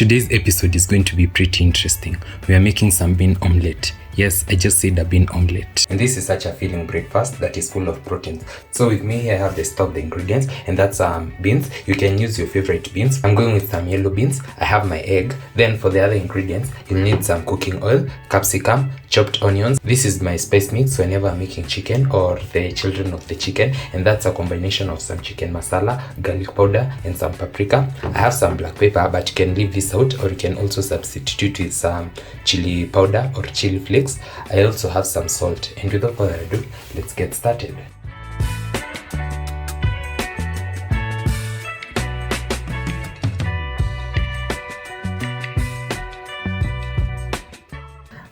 Today's episode is going to be pretty interesting. We are making some bean omelette. Yes, I just said a bean omelette. And this is such a filling breakfast that is full of proteins. So with me here I have the list of the ingredients, and that's beans. You can use your favorite beans. I'm going with some yellow beans. I have my egg. Then for the other ingredients, you'll need some cooking oil, capsicum, chopped onions. This is my spice mix whenever I'm making chicken or the children of the chicken, and that's a combination of some chicken masala, garlic powder, and some paprika. I have some black pepper, but you can leave this out, or you can also substitute with some chili powder or chili flakes. I also have some salt, and without further ado, let's get started.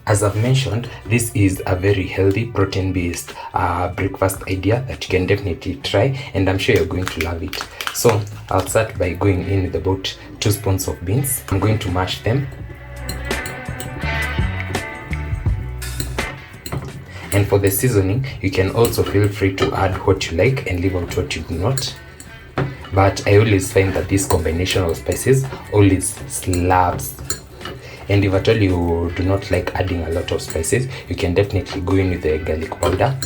As I've mentioned, this is a very healthy protein-based breakfast idea that you can definitely try, and I'm sure you're going to love it. So I'll start by going in with about 2 spoons of beans. I'm going to mash them. And for the seasoning, you can also feel free to add what you like and leave out what you do not. But I always find that this combination of spices always slaps. And if at all you do not like adding a lot of spices, you can definitely go in with the garlic powder.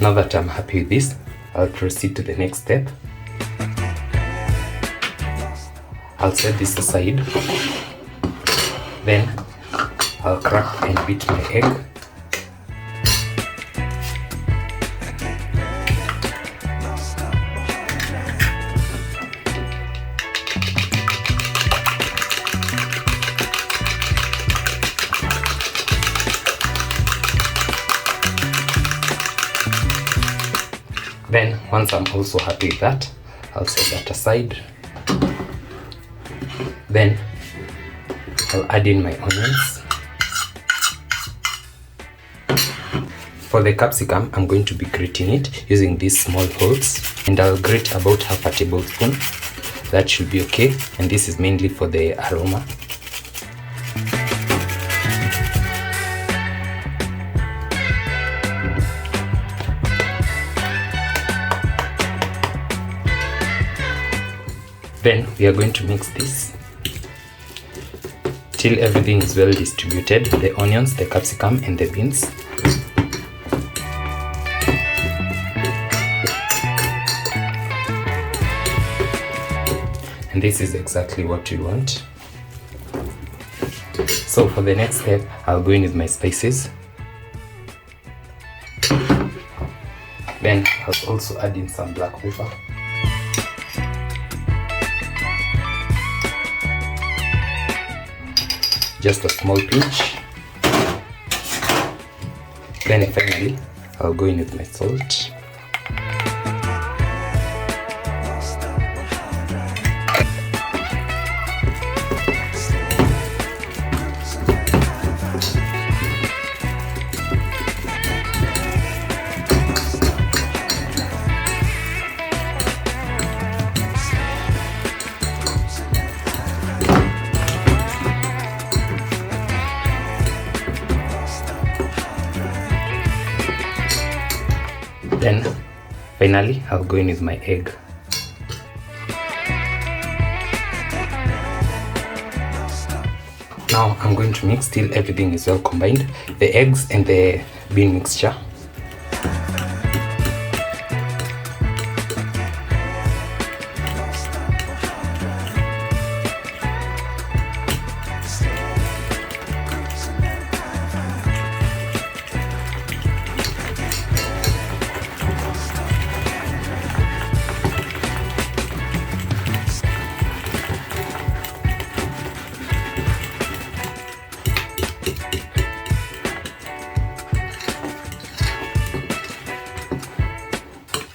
Now that I'm happy with this, I'll proceed to the next step. I'll set this aside. Then I'll crack and beat my egg. Then, once I'm also happy with that, I'll set that aside. Then, I'll add in my onions. For the capsicum, I'm going to be grating it using these small holes, and I'll grate about half a tablespoon. That should be okay, and this is mainly for the aroma. Then we are going to mix this till everything is well distributed, the onions, the capsicum, and the beans. And this is exactly what you want. So for the next step, I'll go in with my spices. Then I'll also add in some black pepper. Just a small pinch. Then finally, I'll go in with my salt. Then finally, I'll go in with my egg. Now I'm going to mix till everything is well combined, the eggs and the bean mixture.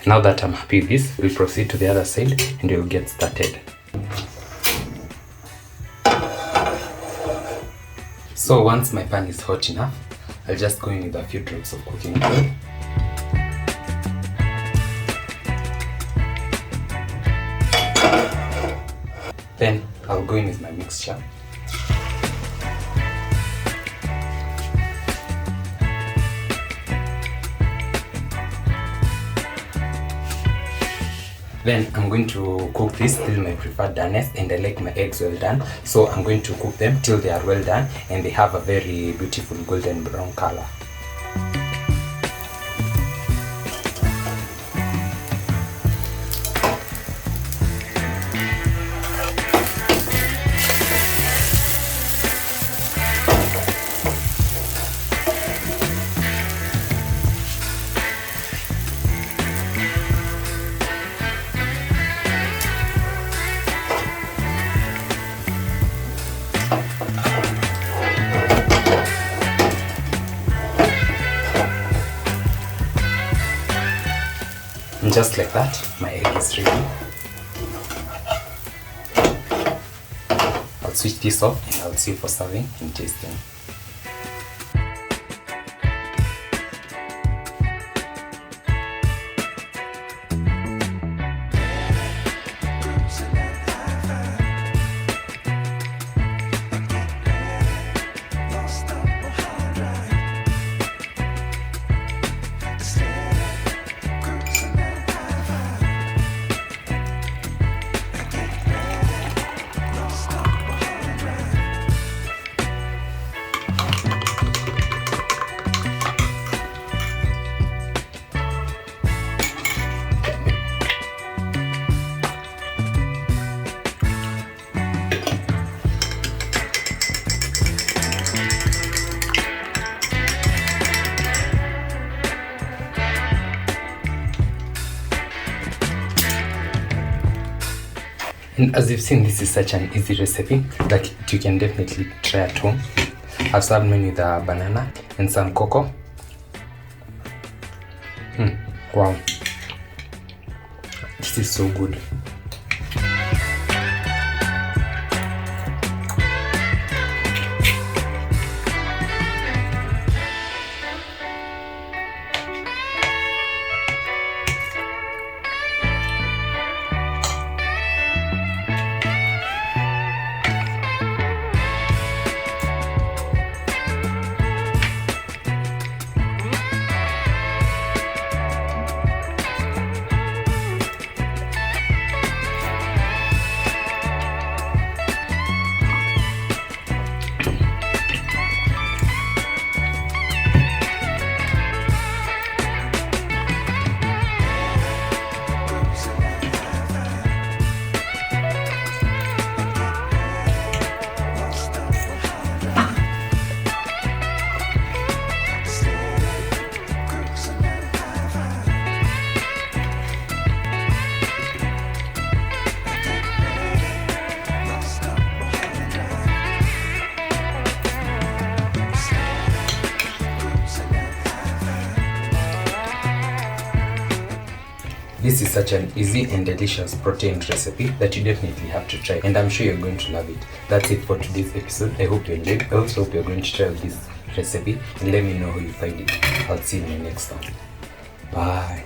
Now that I'm happy with this, we'll proceed to the other side and we'll get started. So once my pan is hot enough, I'll just go in with a few drops of cooking oil. Then I'll go in with my mixture. Then I'm going to cook this till my preferred doneness, and I like my eggs well done. So I'm going to cook them till they are well done and they have a very beautiful golden brown color. And just like that, my egg is ready. I'll switch this off and I'll see for serving and tasting. And as you've seen, this is such an easy recipe that you can definitely try at home. I've served mine with a banana and some cocoa. Wow, this is so good. This is such an easy and delicious protein recipe that you definitely have to try, and I'm sure you're going to love it. That's it for today's episode. I hope you enjoyed. I also hope you're going to try this recipe and let me know how you find it. I'll see you in the next one. Bye.